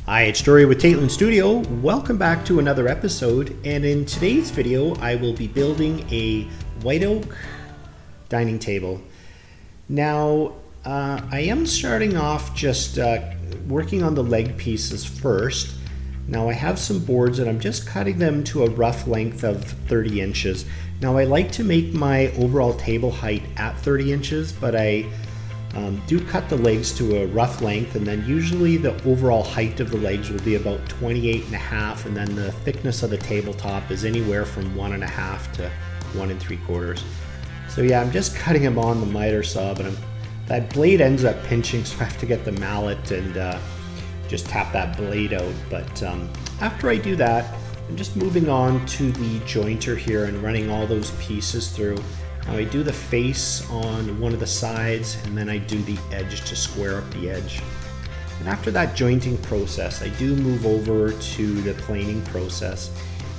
Hi, it's Story with Taitland Studio. Welcome back to another episode, and in today's video I will be building a white oak dining table. Now I am starting off just working on the leg pieces first. Now I have some boards and I'm just cutting them to a rough length of 30 inches. Now I like to make my overall table height at 30 inches, but I do cut the legs to a rough length, and then usually the overall height of the legs will be about 28.5, and then the thickness of the tabletop is anywhere from 1.5 to 1 3/4. So yeah, I'm just cutting them on the miter saw, but that blade ends up pinching, so I have to get the mallet and just tap that blade out. But after I do that, I'm just moving on to the jointer here and running all those pieces through. Now I do the face on one of the sides, and then I do the edge to square up the edge. And after that jointing process, I do move over to the planing process,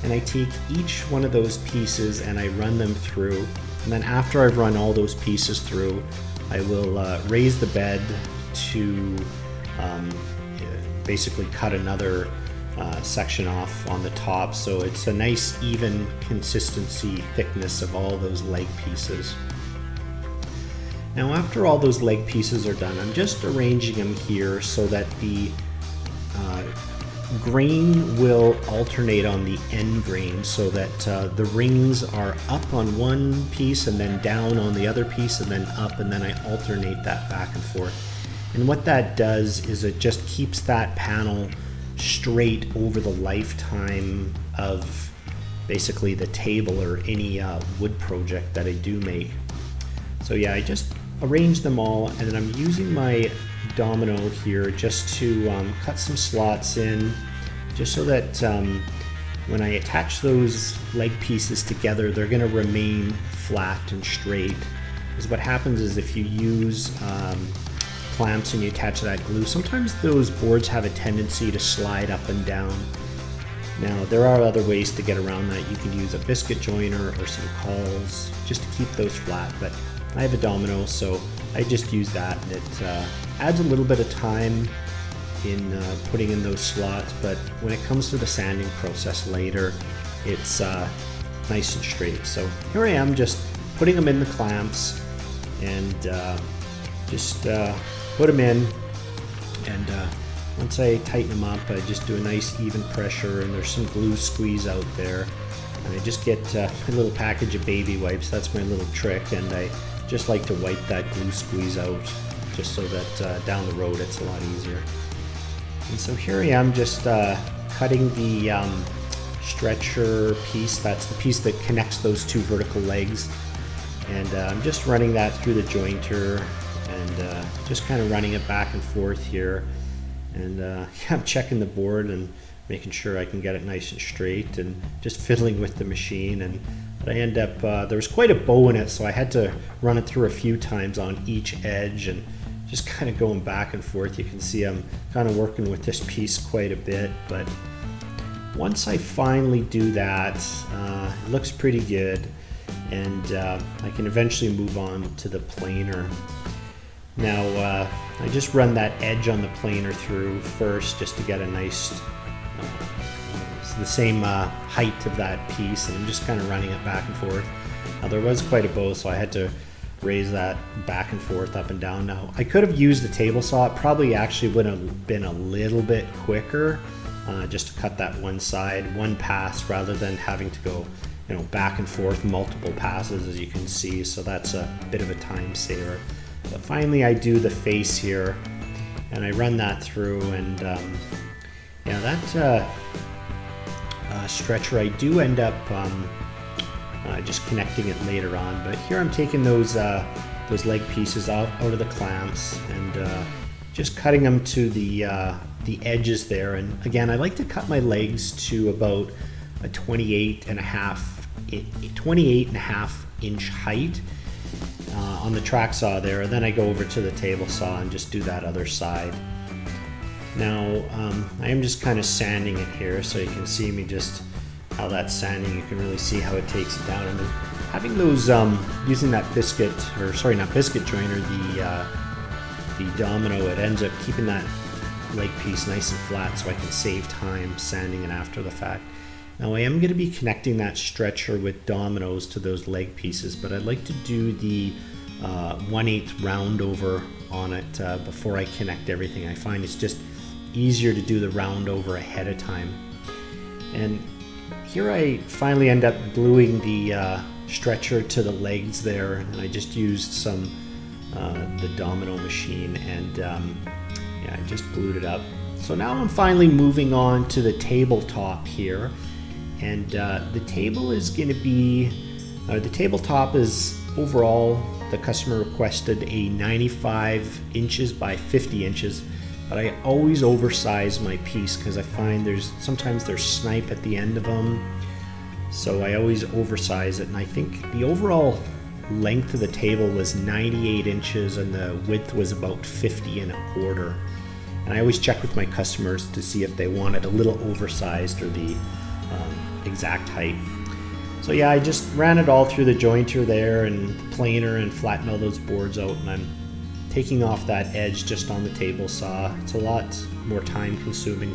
and I take each one of those pieces and I run them through. And then after I've run all those pieces through, I will raise the bed to basically cut another section off on the top, so it's a nice even consistency thickness of all those leg pieces. Now after all those leg pieces are done, I'm just arranging them here so that the grain will alternate on the end grain, so that the rings are up on one piece and then down on the other piece and then up, and then I alternate that back and forth. And what that does is it just keeps that panel straight over the lifetime of basically the table or any wood project that I do make. So yeah, I just arrange them all, and then I'm using my domino here just to cut some slots in, just so that when I attach those leg pieces together, they're going to remain flat and straight. Because what happens is if you use clamps and you attach that glue, sometimes those boards have a tendency to slide up and down. Now there are other ways to get around that. You can use a biscuit joiner or some cauls just to keep those flat, but I have a domino, so I just use that, and it adds a little bit of time in putting in those slots, but when it comes to the sanding process later, it's nice and straight. So here I am just putting them in the clamps, and just put them in, and once I tighten them up, I just do a nice even pressure, and there's some glue squeeze out there, and I just get a little package of baby wipes. That's my little trick, and I just like to wipe that glue squeeze out just so that down the road it's a lot easier. And so here I am just cutting the stretcher piece. That's the piece that connects those two vertical legs, and I'm just running that through the jointer, and just kind of running it back and forth here, and I'm checking the board and making sure I can get it nice and straight, and just fiddling with the machine. But I end up there was quite a bow in it, so I had to run it through a few times on each edge and just kind of going back and forth. You can see I'm kind of working with this piece quite a bit, but once I finally do that, it looks pretty good, and I can eventually move on to the planer. Now I just run that edge on the planer through first just to get a nice, the same height of that piece, and I'm just kind of running it back and forth. Now there was quite a bow, so I had to raise that back and forth, up and down. Now I could have used the table saw. It probably actually would have been a little bit quicker just to cut that one side, one pass, rather than having to go back and forth multiple passes, as you can see. So that's a bit of a time saver. But finally I do the face here, and I run that through, and yeah, that stretcher I do end up just connecting it later on. But here I'm taking those leg pieces out of the clamps, and just cutting them to the edges there. And again, I like to cut my legs to about a 28.5 inch height on the track saw there, and then I go over to the table saw and just do that other side. Now I am just kind of sanding it here, so you can see me just how that's sanding. You can really see how it takes it down, and then having those using that biscuit, or sorry, not biscuit joiner, the domino, it ends up keeping that leg piece nice and flat so I can save time sanding it after the fact. Now I am going to be connecting that stretcher with dominoes to those leg pieces, but I'd like to do the 1/8 round over on it before I connect everything. I find it's just easier to do the round over ahead of time. And here I finally end up gluing the stretcher to the legs there, and I just used some the domino machine, and yeah, I just glued it up. So now I'm finally moving on to the tabletop here, and the table is going to be the tabletop is overall the customer requested a 95 inches by 50 inches, but I always oversize my piece because I find sometimes there's snipe at the end of them, so I always oversize it. And I think the overall length of the table was 98 inches and the width was about 50 1/4. And I always check with my customers to see if they want it a little oversized or the exact height. So yeah, I just ran it all through the jointer there and the planer and flattened all those boards out, and I'm taking off that edge just on the table saw. It's a lot more time consuming.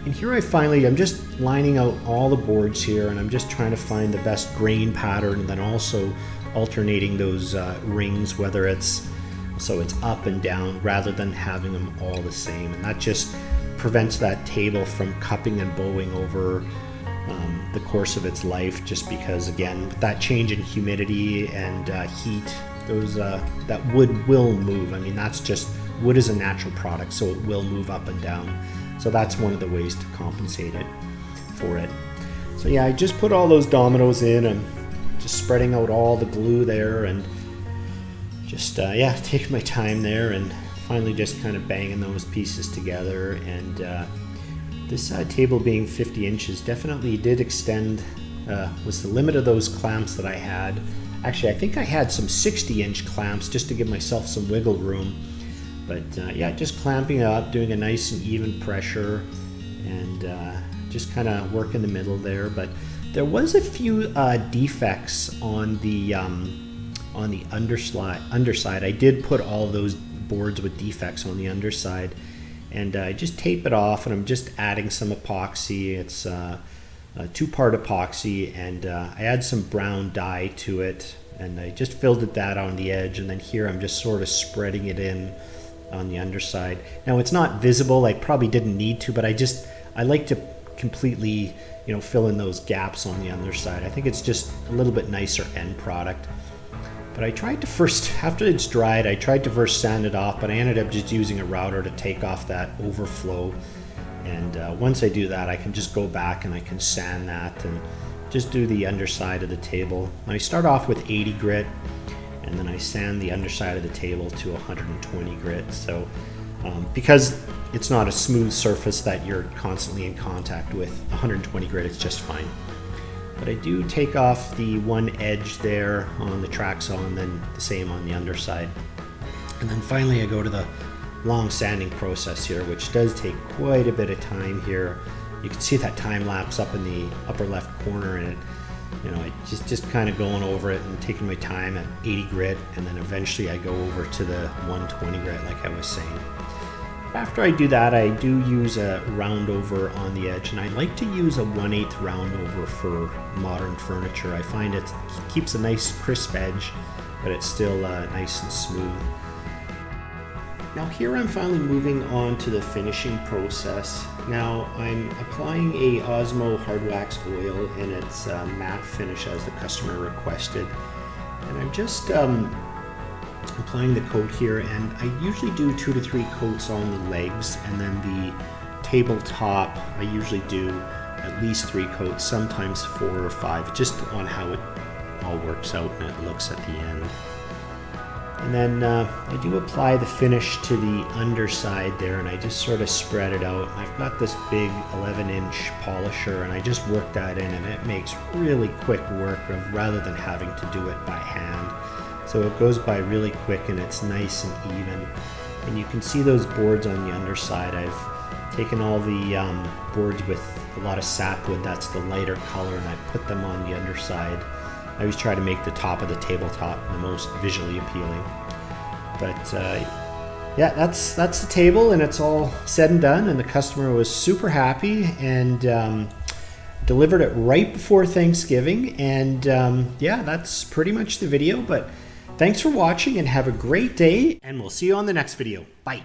And here I'm just lining out all the boards here, and I'm just trying to find the best grain pattern, and then also alternating those rings, whether it's up and down rather than having them all the same. And that just prevents that table from cupping and bowing over the course of its life, just because, again, with that change in humidity and heat, that wood will move. I mean, that's just, wood is a natural product, so it will move up and down. So that's one of the ways to compensate it for it. So yeah, I just put all those dominoes in and just spreading out all the glue there, and just taking my time there, and finally just kind of banging those pieces together. And this table being 50 inches definitely did extend, was the limit of those clamps that I had. Actually, I think I had some 60-inch clamps just to give myself some wiggle room. But yeah, just clamping it up, doing a nice and even pressure, and just kind of work in the middle there. But there was a few defects on the underside. I did put all of those boards with defects on the underside, and I just tape it off, and I'm just adding some epoxy. It's a 2-part epoxy, and I add some brown dye to it, and I just filled that on the edge, and then here I'm just sort of spreading it in on the underside. Now it's not visible, I probably didn't need to, but I like to completely, fill in those gaps on the underside. I think it's just a little bit nicer end product. But I tried to first, after it's dried, I tried to first sand it off, but I ended up just using a router to take off that overflow. And once I do that, I can just go back and I can sand that and just do the underside of the table. I start off with 80 grit, and then I sand the underside of the table to 120 grit. So because it's not a smooth surface that you're constantly in contact with, 120 grit is just fine. But I do take off the one edge there on the track saw, and then the same on the underside. And then finally I go to the long sanding process here, which does take quite a bit of time here. You can see that time lapse up in the upper left corner, and it just kind of going over it and taking my time at 80 grit, and then eventually I go over to the 120 grit like I was saying. After I do that, I do use a round over on the edge, and I like to use a 1/8 round over for modern furniture. I find it keeps a nice crisp edge, but it's still nice and smooth. Now here I'm finally moving on to the finishing process. Now I'm applying a Osmo hard wax oil in its matte finish as the customer requested, and I'm just applying the coat here, and I usually do 2 to 3 coats on the legs, and then the tabletop I usually do at least 3 coats, sometimes 4 or 5, just on how it all works out and it looks at the end. And then I do apply the finish to the underside there, and I just sort of spread it out. I've got this big 11-inch polisher, and I just work that in, and it makes really quick work of rather than having to do it by hand. So it goes by really quick, and it's nice and even. And you can see those boards on the underside. I've taken all the boards with a lot of sapwood, that's the lighter color, and I put them on the underside. I always try to make the top of the tabletop the most visually appealing. But yeah, that's the table, and it's all said and done, and the customer was super happy, and delivered it right before Thanksgiving. And yeah, that's pretty much the video. But thanks for watching, and have a great day, and we'll see you on the next video. Bye.